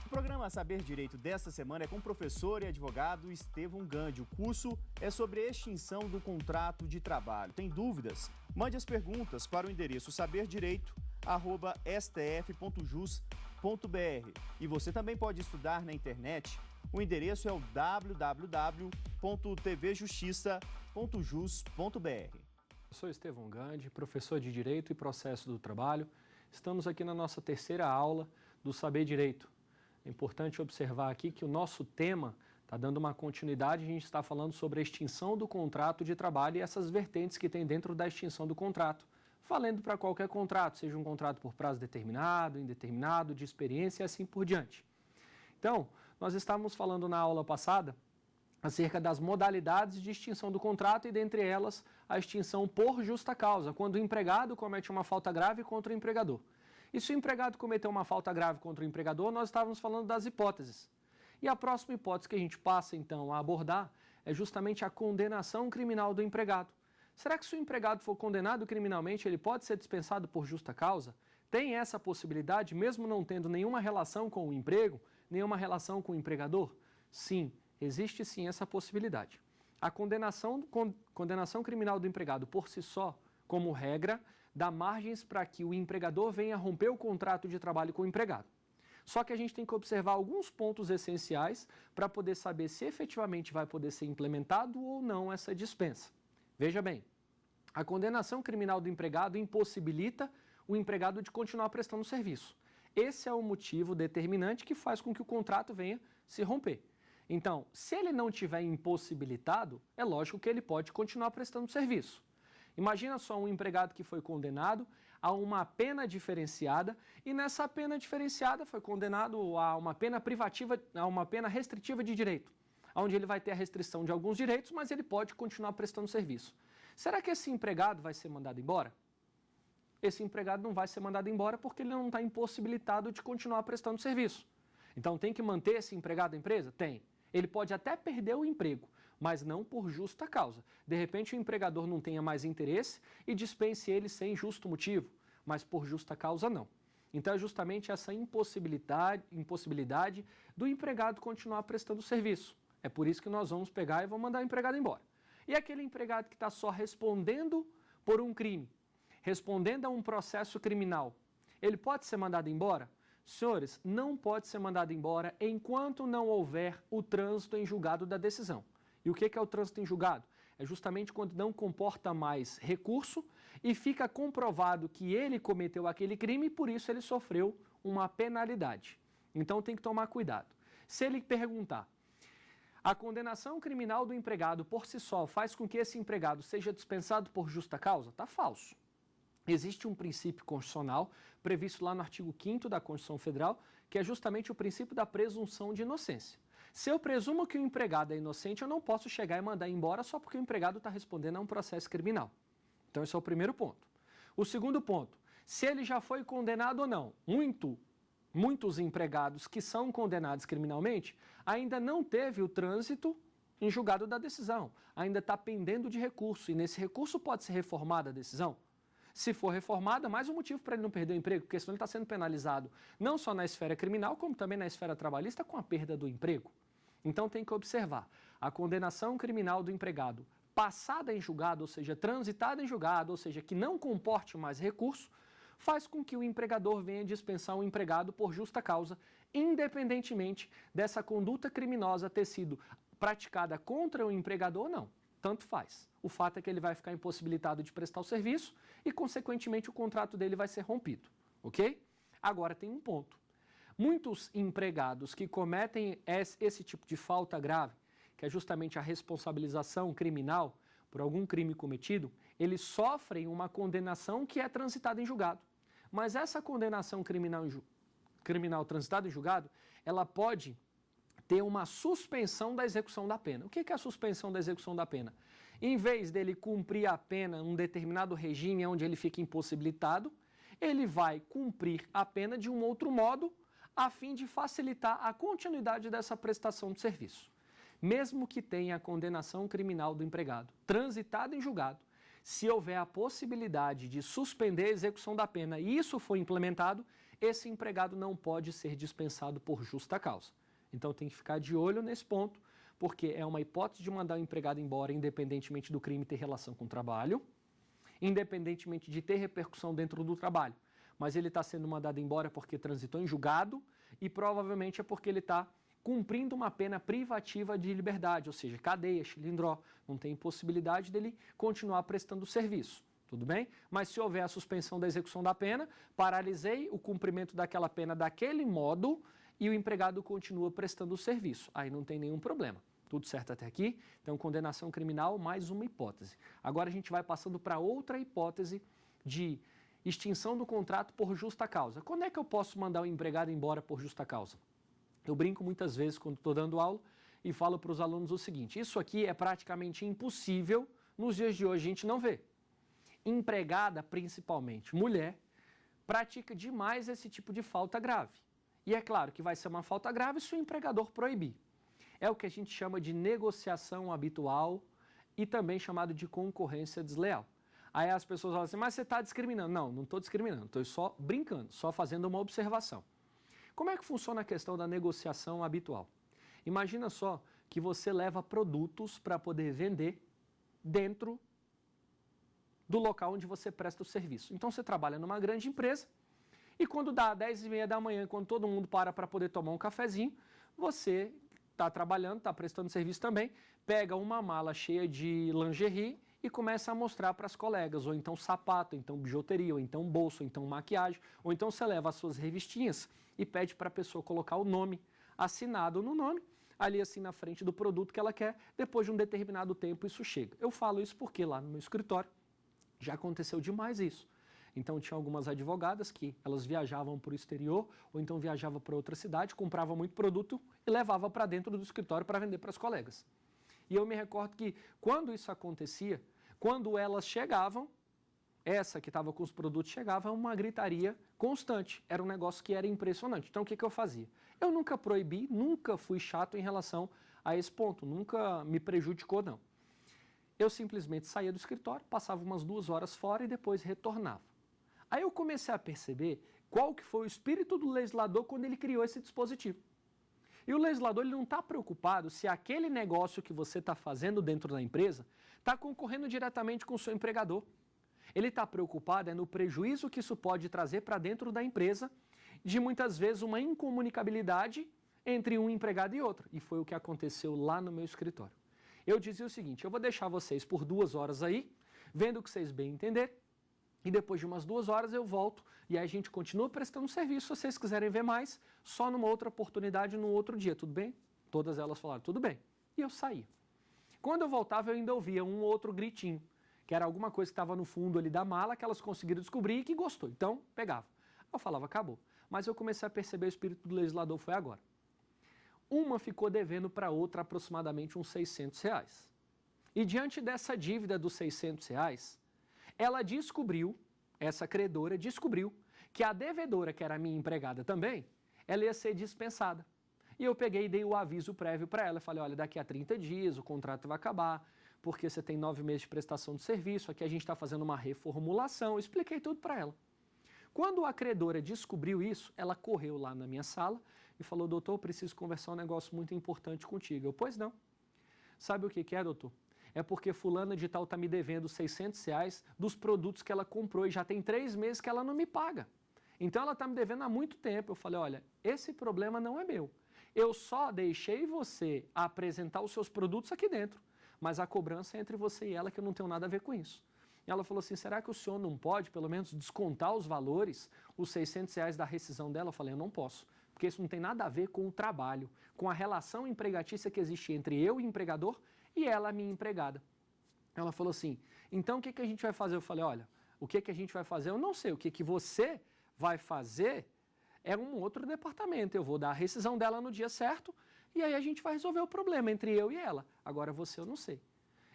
O programa Saber Direito desta semana é com o professor e advogado Estevão Gandhi. O curso é sobre extinção do contrato de trabalho. Tem dúvidas? Mande as perguntas para o endereço saberdireito@stf.jus.br. E você também pode estudar na internet. O endereço é o www.tvjustiça.jus.br. Eu sou Estevão Gandhi, professor de Direito e Processo do Trabalho. Estamos aqui na nossa terceira aula do Saber Direito. É importante observar aqui que o nosso tema está dando uma continuidade. A gente está falando sobre a extinção do contrato de trabalho e essas vertentes que tem dentro da extinção do contrato. Valendo para qualquer contrato, seja um contrato por prazo determinado, indeterminado, de experiência e assim por diante. Então, nós estávamos falando na aula passada acerca das modalidades de extinção do contrato e, dentre elas, a extinção por justa causa, quando o empregado comete uma falta grave contra o empregador. E se o empregado cometeu uma falta grave contra o empregador, nós estávamos falando das hipóteses. E a próxima hipótese que a gente passa, então, a abordar é justamente a condenação criminal do empregado. Será que se o empregado for condenado criminalmente, ele pode ser dispensado por justa causa? Tem essa possibilidade, mesmo não tendo nenhuma relação com o emprego, nenhuma relação com o empregador? Sim, existe sim essa possibilidade. A condenação criminal do empregado por si só, como regra, dá margens para que o empregador venha romper o contrato de trabalho com o empregado. Só que a gente tem que observar alguns pontos essenciais para poder saber se efetivamente vai poder ser implementado ou não essa dispensa. Veja bem, a condenação criminal do empregado impossibilita o empregado de continuar prestando serviço. Esse é o motivo determinante que faz com que o contrato venha se romper. Então, se ele não tiver impossibilitado, é lógico que ele pode continuar prestando serviço. Imagina só um empregado que foi condenado a uma pena diferenciada e nessa pena diferenciada foi condenado a uma pena privativa, a uma pena restritiva de direito, onde ele vai ter a restrição de alguns direitos, mas ele pode continuar prestando serviço. Será que esse empregado vai ser mandado embora? Esse empregado não vai ser mandado embora porque ele não está impossibilitado de continuar prestando serviço. Então tem que manter esse empregado na empresa? Tem. Ele pode até perder o emprego, mas não por justa causa. De repente o empregador não tenha mais interesse e dispense ele sem justo motivo, mas por justa causa não. Então é justamente essa impossibilidade do empregado continuar prestando serviço. É por isso que nós vamos pegar e vamos mandar o empregado embora. E aquele empregado que está só respondendo por um crime, respondendo a um processo criminal, ele pode ser mandado embora? Senhores, não pode ser mandado embora enquanto não houver o trânsito em julgado da decisão. E o que é o trânsito em julgado? É justamente quando não comporta mais recurso e fica comprovado que ele cometeu aquele crime e por isso ele sofreu uma penalidade. Então tem que tomar cuidado. Se ele perguntar, a condenação criminal do empregado por si só faz com que esse empregado seja dispensado por justa causa? Está falso. Existe um princípio constitucional previsto lá no artigo 5º da Constituição Federal, que é justamente o princípio da presunção de inocência. Se eu presumo que o empregado é inocente, eu não posso chegar e mandar embora só porque o empregado está respondendo a um processo criminal. Então esse é o primeiro ponto. O segundo ponto, se ele já foi condenado ou não. Muitos empregados que são condenados criminalmente ainda não teve o trânsito em julgado da decisão, ainda está pendendo de recurso e nesse recurso pode ser reformada a decisão. Se for reformada, mais um motivo para ele não perder o emprego, porque senão ele está sendo penalizado não só na esfera criminal, como também na esfera trabalhista com a perda do emprego. Então tem que observar, a condenação criminal do empregado passada em julgado, ou seja, transitada em julgado, ou seja, que não comporte mais recurso, faz com que o empregador venha dispensar o empregado por justa causa, independentemente dessa conduta criminosa ter sido praticada contra o empregador ou não. Tanto faz. O fato é que ele vai ficar impossibilitado de prestar o serviço e, consequentemente, o contrato dele vai ser rompido, ok? Agora tem um ponto. Muitos empregados que cometem esse tipo de falta grave, que é justamente a responsabilização criminal por algum crime cometido, eles sofrem uma condenação que é transitada em julgado. Mas essa condenação criminal transitada em julgado, ela pode ter uma suspensão da execução da pena. O que é a suspensão da execução da pena? Em vez dele cumprir a pena num determinado regime onde ele fica impossibilitado, ele vai cumprir a pena de um outro modo, a fim de facilitar a continuidade dessa prestação de serviço. Mesmo que tenha a condenação criminal do empregado transitada em julgado, se houver a possibilidade de suspender a execução da pena e isso for implementado, esse empregado não pode ser dispensado por justa causa. Então tem que ficar de olho nesse ponto, porque é uma hipótese de mandar o empregado embora independentemente do crime ter relação com o trabalho, independentemente de ter repercussão dentro do trabalho. Mas ele está sendo mandado embora porque transitou em julgado e provavelmente é porque ele está cumprindo uma pena privativa de liberdade, ou seja, cadeia, xilindró, não tem possibilidade dele continuar prestando serviço. Tudo bem? Mas se houver a suspensão da execução da pena, paralisei o cumprimento daquela pena daquele modo e o empregado continua prestando o serviço. Aí não tem nenhum problema. Tudo certo até aqui? Então, condenação criminal, mais uma hipótese. Agora a gente vai passando para outra hipótese de extinção do contrato por justa causa. Quando é que eu posso mandar o empregado embora por justa causa? Eu brinco muitas vezes quando estou dando aula e falo para os alunos o seguinte: isso aqui é praticamente impossível nos dias de hoje, a gente não vê. Empregada, principalmente mulher, pratica demais esse tipo de falta grave. E é claro que vai ser uma falta grave se o empregador proibir. É o que a gente chama de negociação habitual e também chamado de concorrência desleal. Aí as pessoas falam assim, mas você está discriminando. Não, não estou discriminando, estou só brincando, só fazendo uma observação. Como é que funciona a questão da negociação habitual? Imagina só que você leva produtos para poder vender dentro do local onde você presta o serviço. Então você trabalha numa grande empresa e quando dá 10h30 da manhã, quando todo mundo para poder tomar um cafezinho, você está trabalhando, está prestando serviço também, pega uma mala cheia de lingerie e começa a mostrar para as colegas, ou então sapato, ou então bijuteria, ou então bolsa, ou então maquiagem, ou então você leva as suas revistinhas e pede para a pessoa colocar o nome assinado no nome, ali assim na frente do produto que ela quer, depois de um determinado tempo isso chega. Eu falo isso porque lá no meu escritório já aconteceu demais isso. Então tinha algumas advogadas que elas viajavam para o exterior ou então viajavam para outra cidade, compravam muito produto e levavam para dentro do escritório para vender para as colegas. E eu me recordo que quando isso acontecia, quando elas chegavam, essa que estava com os produtos chegava, uma gritaria constante. Era um negócio que era impressionante. Então o que eu fazia? Eu nunca proibi, nunca fui chato em relação a esse ponto, nunca me prejudicou não. Eu simplesmente saía do escritório, passava umas 2 horas fora e depois retornava. Aí eu comecei a perceber qual que foi o espírito do legislador quando ele criou esse dispositivo. E o legislador ele não está preocupado se aquele negócio que você está fazendo dentro da empresa está concorrendo diretamente com o seu empregador. Ele está preocupado no prejuízo que isso pode trazer para dentro da empresa, de muitas vezes uma incomunicabilidade entre um empregado e outro. E foi o que aconteceu lá no meu escritório. Eu dizia o seguinte, eu vou deixar vocês por 2 horas aí, vendo o que vocês bem entenderem, e depois de umas 2 horas eu volto e aí a gente continua prestando serviço. Se vocês quiserem ver mais, só numa outra oportunidade, num outro dia, tudo bem? Todas elas falaram, tudo bem. E eu saía. Quando eu voltava, eu ainda ouvia um ou outro gritinho, que era alguma coisa que estava no fundo ali da mala, que elas conseguiram descobrir e que gostou. Então, pegava. Eu falava, acabou. Mas eu comecei a perceber o espírito do legislador foi agora. Uma ficou devendo para a outra aproximadamente uns R$600. E diante dessa dívida dos R$600, ela descobriu, essa credora descobriu, que a devedora, que era a minha empregada também, ela ia ser dispensada. E eu peguei e dei o aviso prévio para ela. Falei, olha, daqui a 30 dias o contrato vai acabar, porque você tem 9 meses de prestação de serviço, aqui a gente está fazendo uma reformulação. Eu expliquei tudo para ela. Quando a credora descobriu isso, ela correu lá na minha sala e falou, doutor, eu preciso conversar um negócio muito importante contigo. Eu, pois não. Sabe o que é, doutor? É porque fulana de tal está me devendo R$600 dos produtos que ela comprou e já tem 3 meses que ela não me paga. Então ela está me devendo há muito tempo. Eu falei, olha, esse problema não é meu. Eu só deixei você apresentar os seus produtos aqui dentro, mas a cobrança é entre você e ela, que eu não tenho nada a ver com isso. E ela falou assim, será que o senhor não pode, pelo menos, descontar os valores, os R$600 da rescisão dela? Eu falei, eu não posso, porque isso não tem nada a ver com o trabalho, com a relação empregatícia que existe entre eu e o empregador e ela, minha empregada. Ela falou assim, então o que a gente vai fazer? Eu falei, olha, o que a gente vai fazer? Eu não sei, o que você vai fazer é um outro departamento. Eu vou dar a rescisão dela no dia certo e aí a gente vai resolver o problema entre eu e ela. Agora você eu não sei.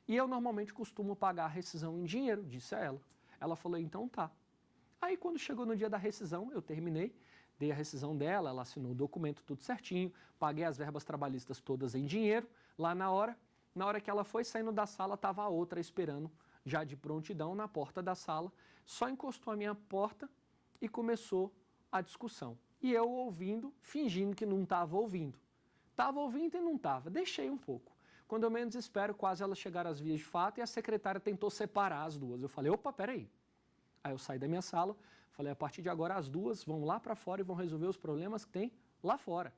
E eu normalmente costumo pagar a rescisão em dinheiro, disse a ela. Ela falou, então tá. Aí quando chegou no dia da rescisão, eu terminei, dei a rescisão dela, ela assinou o documento tudo certinho, paguei as verbas trabalhistas todas em dinheiro, lá na hora que ela foi saindo da sala, estava a outra esperando, já de prontidão, na porta da sala, só encostou a minha porta e começou a discussão. E eu ouvindo, fingindo que não estava ouvindo. Estava ouvindo e não estava. Deixei um pouco. Quando eu menos espero, quase elas chegaram às vias de fato e a secretária tentou separar as duas. Eu falei, opa, peraí. Aí eu saí da minha sala, falei, a partir de agora as duas vão lá para fora e vão resolver os problemas que tem lá fora.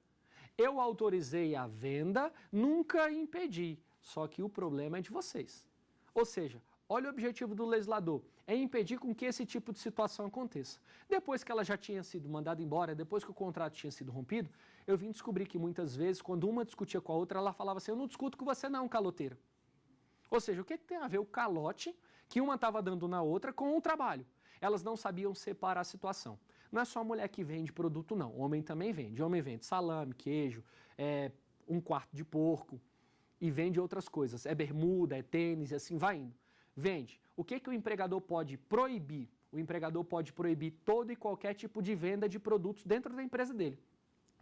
Eu autorizei a venda, nunca impedi, só que o problema é de vocês. Ou seja, olha o objetivo do legislador, é impedir com que esse tipo de situação aconteça. Depois que ela já tinha sido mandada embora, depois que o contrato tinha sido rompido, eu vim descobrir que muitas vezes, quando uma discutia com a outra, ela falava assim, eu não discuto com você não, caloteira. Ou seja, o que tem a ver o calote que uma estava dando na outra com o trabalho? Elas não sabiam separar a situação. Não é só a mulher que vende produto, não. O homem também vende. O homem vende salame, queijo, um quarto de porco e vende outras coisas. É bermuda, é tênis e assim vai indo. Vende. O que o empregador pode proibir? O empregador pode proibir todo e qualquer tipo de venda de produtos dentro da empresa dele,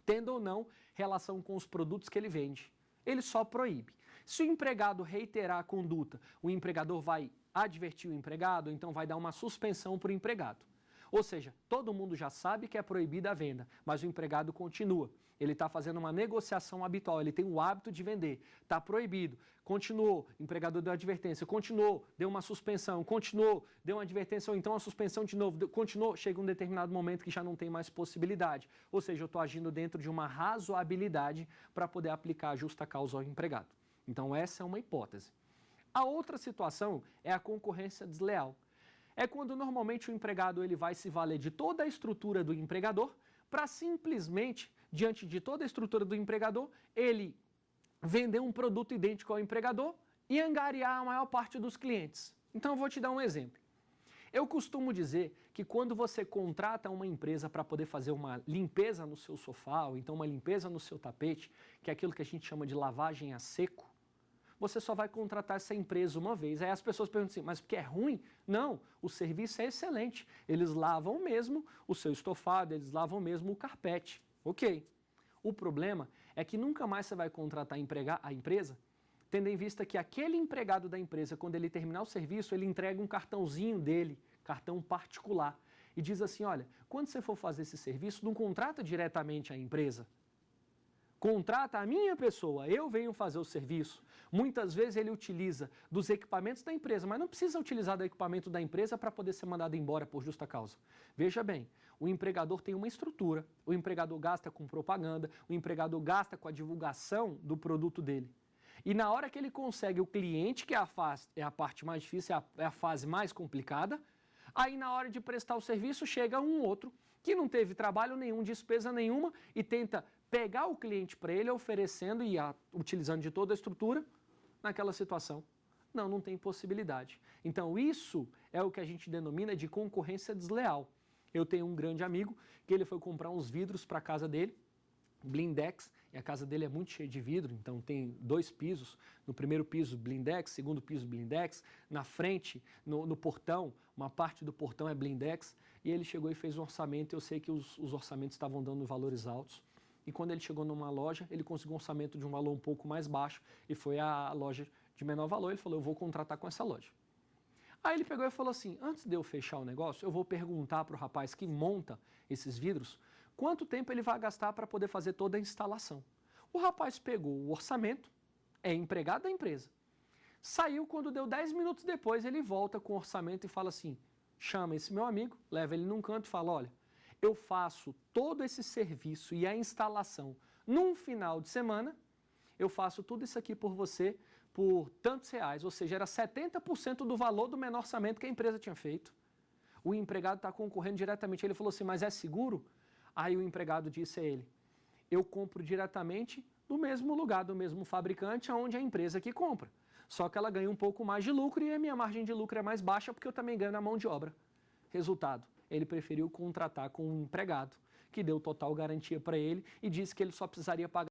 tendo ou não relação com os produtos que ele vende. Ele só proíbe. Se o empregado reiterar a conduta, o empregador vai advertir o empregado, então vai dar uma suspensão para o empregado. Ou seja, todo mundo já sabe que é proibida a venda, mas o empregado continua. Ele está fazendo uma negociação habitual, ele tem o hábito de vender. Está proibido. Continuou, o empregador deu advertência, continuou, deu uma suspensão, continuou, deu uma advertência ou então uma suspensão de novo, continuou, chega um determinado momento que já não tem mais possibilidade. Ou seja, eu estou agindo dentro de uma razoabilidade para poder aplicar a justa causa ao empregado. Então essa é uma hipótese. A outra situação é a concorrência desleal. É quando normalmente o empregado ele vai se valer de toda a estrutura do empregador para simplesmente, diante de toda a estrutura do empregador, ele vender um produto idêntico ao empregador e angariar a maior parte dos clientes. Então eu vou te dar um exemplo. Eu costumo dizer que quando você contrata uma empresa para poder fazer uma limpeza no seu sofá ou então uma limpeza no seu tapete, que é aquilo que a gente chama de lavagem a seco, você só vai contratar essa empresa uma vez. Aí as pessoas perguntam assim, mas porque é ruim? Não, o serviço é excelente. Eles lavam mesmo o seu estofado, eles lavam mesmo o carpete. Ok. O problema é que nunca mais você vai contratar a empresa, tendo em vista que aquele empregado da empresa, quando ele terminar o serviço, ele entrega um cartãozinho dele, cartão particular, e diz assim, olha, quando você for fazer esse serviço, não contrata diretamente a empresa. Contrata a minha pessoa, eu venho fazer o serviço. Muitas vezes ele utiliza dos equipamentos da empresa, mas não precisa utilizar do equipamento da empresa para poder ser mandado embora por justa causa. Veja bem, o empregador tem uma estrutura, o empregador gasta com propaganda, o empregador gasta com a divulgação do produto dele. E na hora que ele consegue o cliente, que é a parte mais difícil, é a fase mais complicada, aí na hora de prestar o serviço chega um outro que não teve trabalho nenhum, despesa nenhuma e tenta pegar o cliente para ele oferecendo e utilizando de toda a estrutura naquela situação. Não tem possibilidade. Então isso é o que a gente denomina de concorrência desleal. Eu tenho um grande amigo que ele foi comprar uns vidros para a casa dele, blindex, e a casa dele é muito cheia de vidro, então tem 2 pisos, no primeiro piso blindex, segundo piso blindex, na frente, no portão, uma parte do portão é blindex, e ele chegou e fez um orçamento, eu sei que os orçamentos estavam dando valores altos, e quando ele chegou numa loja, ele conseguiu um orçamento de um valor um pouco mais baixo, e foi a loja de menor valor, ele falou, eu vou contratar com essa loja. Aí ele pegou e falou assim, antes de eu fechar o negócio, eu vou perguntar para o rapaz que monta esses vidros, quanto tempo ele vai gastar para poder fazer toda a instalação. O rapaz pegou o orçamento, é empregado da empresa, saiu, quando deu 10 minutos depois, ele volta com o orçamento e fala assim, chama esse meu amigo, leva ele num canto e fala, olha, eu faço todo esse serviço e a instalação num final de semana, eu faço tudo isso aqui por você por tantos reais, ou seja, era 70% do valor do menor orçamento que a empresa tinha feito. O empregado está concorrendo diretamente, ele falou assim, mas é seguro? Aí o empregado disse a ele, eu compro diretamente do mesmo lugar, do mesmo fabricante, onde a empresa que compra. Só que ela ganha um pouco mais de lucro e a minha margem de lucro é mais baixa porque eu também ganho na mão de obra. Resultado, ele preferiu contratar com um empregado, que deu total garantia para ele e disse que ele só precisaria pagar